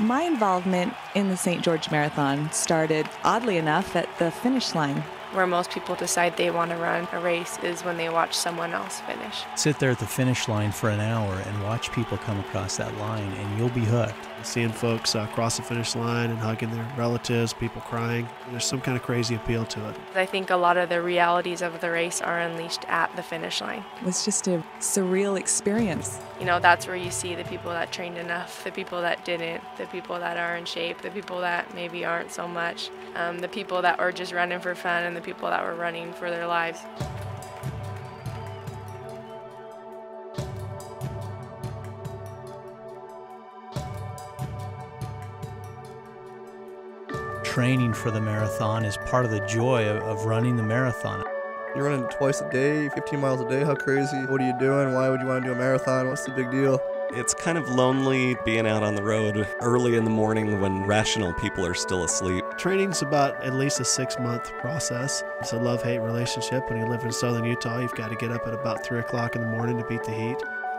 My involvement in the St. George Marathon started, oddly enough, at the finish line. Where most people decide they want to run a race is when they watch someone else finish. Sit there at the finish line for an hour and watch people come across that line, and you'll be hooked. Seeing folks cross the finish line and hugging their relatives, people crying, there's some kind of crazy appeal to it. I think a lot of the realities of the race are unleashed at the finish line. It was just a surreal experience. You know, that's where you see the people that trained enough, the people that didn't, the people that are in shape, the people that maybe aren't so much, the people that were just running for fun, and the people that were running for their lives. Training for the marathon is part of the joy of running the marathon. You're running twice a day, 15 miles a day, how crazy? What are you doing? Why would you want to do a marathon? What's the big deal? It's kind of lonely being out on the road early in the morning when rational people are still asleep. Training's about at least a 6-month process. It's a love-hate relationship. When you live in southern Utah, you've got to get up at about 3 o'clock in the morning to beat the heat.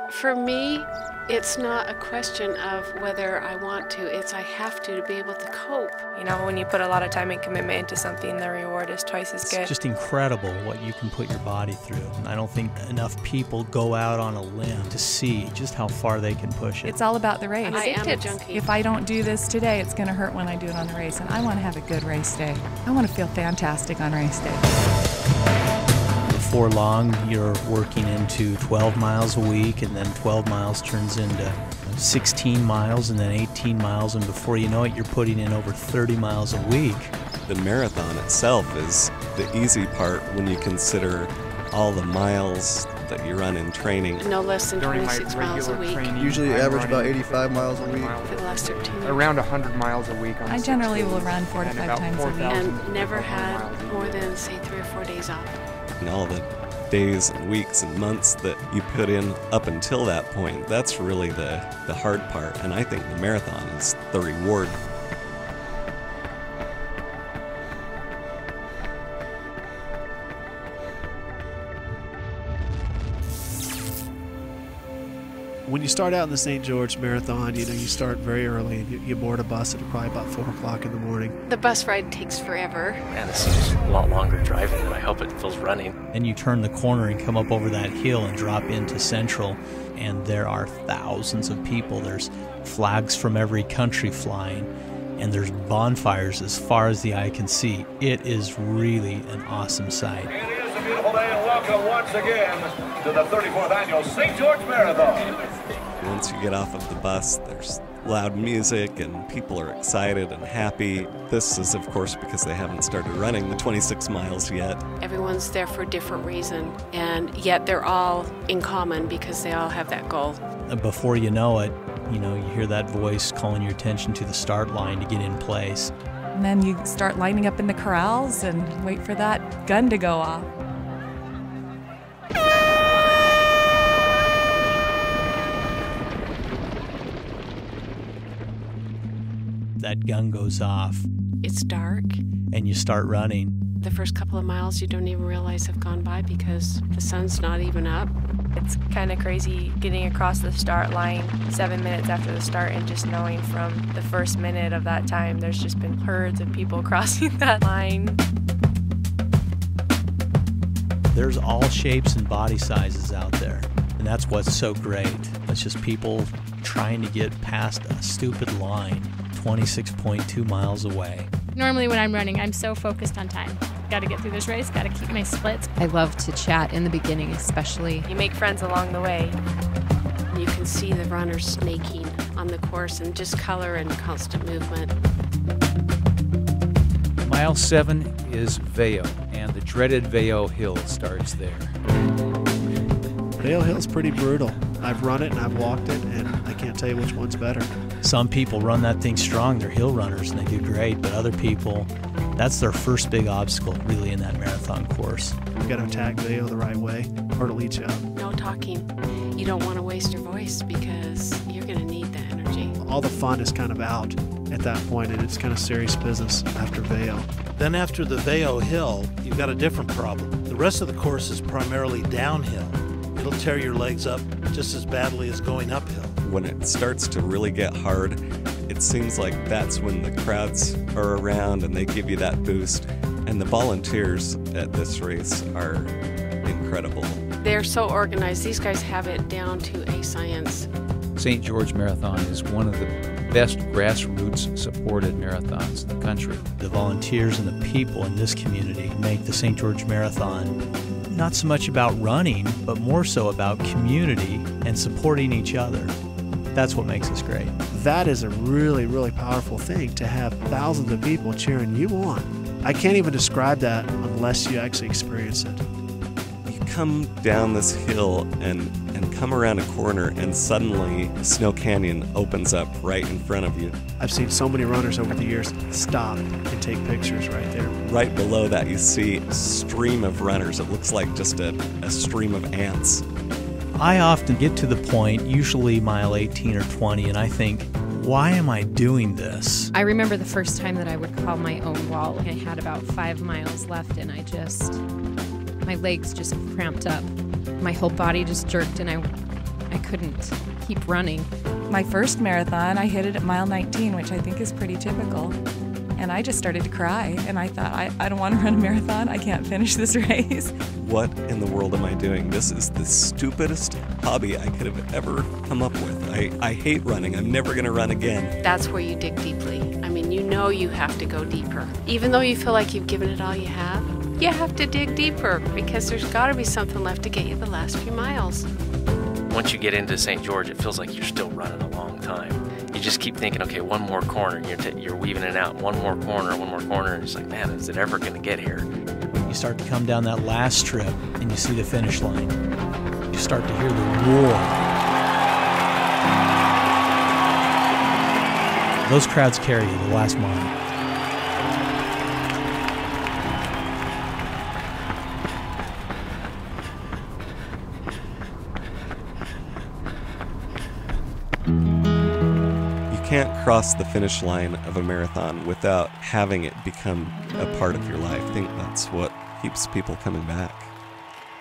For me, it's not a question of whether I want to, it's I have to be able to cope. You know, when you put a lot of time and commitment into something, the reward is twice as good. It's just incredible what you can put your body through. And I don't think enough people go out on a limb to see just how far they can push it. It's all about the race. I am a junkie. If I don't do this today, it's going to hurt when I do it on the race. And I want to have a good race day. I want to feel fantastic on race day. Before long, you're working into 12 miles a week, and then 12 miles turns into 16 miles, and then 18 miles, and before you know it, you're putting in over 30 miles a week. The marathon itself is the easy part when you consider all the miles that you run in training. No less than 26 miles a week. Usually average about 85 miles a week. For the last 13 years. Around 100 miles a week. I generally will run 4 to 5 times a week. And never had more than, say, 3 or 4 days off. And all the days and weeks and months that you put in up until that point, that's really the hard part. And I think the marathon is the reward. When you start out in the St. George Marathon, you start very early. You board a bus at probably about 4 o'clock in the morning. The bus ride takes forever. And it seems a lot longer driving than I hope it feels running. And you turn the corner and come up over that hill and drop into Central, and there are thousands of people. There's flags from every country flying, and there's bonfires as far as the eye can see. It is really an awesome sight. It is a beautiful day, and welcome once again to the 34th annual St. George Marathon. Once you get off of the bus, there's loud music and people are excited and happy. This is, of course, because they haven't started running the 26 miles yet. Everyone's there for a different reason, and yet they're all in common because they all have that goal. And before you know it, you hear that voice calling your attention to the start line to get in place. And then you start lining up in the corrals and wait for that gun to go off. That gun goes off. It's dark. And you start running. The first couple of miles you don't even realize have gone by because the sun's not even up. It's kind of crazy getting across the start line 7 minutes after the start and just knowing from the first minute of that time there's just been herds of people crossing that line. There's all shapes and body sizes out there, and that's what's so great. It's just people trying to get past a stupid line 26.2 miles away. Normally when I'm running, I'm so focused on time. Got to get through this race, got to keep my splits. I love to chat in the beginning, especially. You make friends along the way. You can see the runners snaking on the course and just color and constant movement. Mile 7 is Vail, and the dreaded Vail Hill starts there. Vail Hill's pretty brutal. I've run it and I've walked it, and I can't tell you which one's better. Some people run that thing strong, they're hill runners and they do great, but other people, that's their first big obstacle really in that marathon course. You've got to attack Vail the right way or it'll eat you up. No talking. You don't want to waste your voice because you're going to need that energy. All the fun is kind of out at that point, and it's kind of serious business after Vail. Then after the Vail Hill, you've got a different problem. The rest of the course is primarily downhill. It'll tear your legs up just as badly as going uphill. When it starts to really get hard, it's it seems like that's when the crowds are around and they give you that boost. And the volunteers at this race are incredible. They're so organized. These guys have it down to a science. St. George Marathon is one of the best grassroots supported marathons in the country. The volunteers and the people in this community make the St. George Marathon not so much about running, but more so about community and supporting each other. That's what makes us great. That is a really, really powerful thing, to have thousands of people cheering you on. I can't even describe that unless you actually experience it. You come down this hill and come around a corner, and suddenly Snow Canyon opens up right in front of you. I've seen so many runners over the years stop and take pictures right there. Right below that, you see a stream of runners. It looks like just a stream of ants. I often get to the point, usually mile 18 or 20, and I think, why am I doing this? I remember the first time that I would call my own wall. I had about 5 miles left, and my legs just cramped up. My whole body just jerked, and I couldn't keep running. My first marathon, I hit it at mile 19, which I think is pretty typical. And I just started to cry, and I thought, I don't want to run a marathon. I can't finish this race. What in the world am I doing? This is the stupidest hobby I could have ever come up with. I hate running. I'm never going to run again. That's where you dig deeply. I mean, you know you have to go deeper. Even though you feel like you've given it all you have to dig deeper, because there's got to be something left to get you the last few miles. Once you get into St. George, it feels like you're still running a long time. You just keep thinking, okay, one more corner, you're weaving it out, one more corner, and it's like, man, is it ever going to get here? When you start to come down that last strip and you see the finish line, you start to hear the roar. Those crowds carry you the last mile. You can't cross the finish line of a marathon without having it become a part of your life. I think that's what keeps people coming back.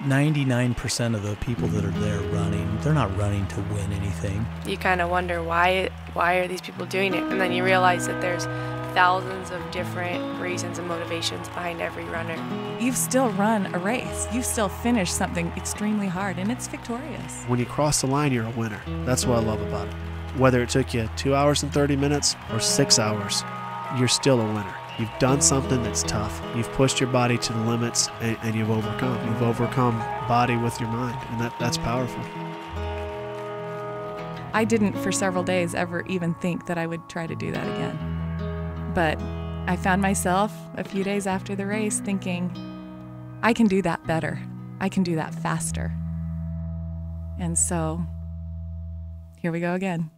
99% of the people that are there running, they're not running to win anything. You kind of wonder why are these people doing it? And then you realize that there's thousands of different reasons and motivations behind every runner. You've still run a race. You've still finished something extremely hard, and it's victorious. When you cross the line, you're a winner. That's what I love about it. Whether it took you 2 hours and 30 minutes or 6 hours, you're still a winner. You've done something that's tough. You've pushed your body to the limits, and you've overcome. You've overcome body with your mind, and that's powerful. I didn't, for several days, ever even think that I would try to do that again. But I found myself a few days after the race thinking, I can do that better. I can do that faster. And so, here we go again.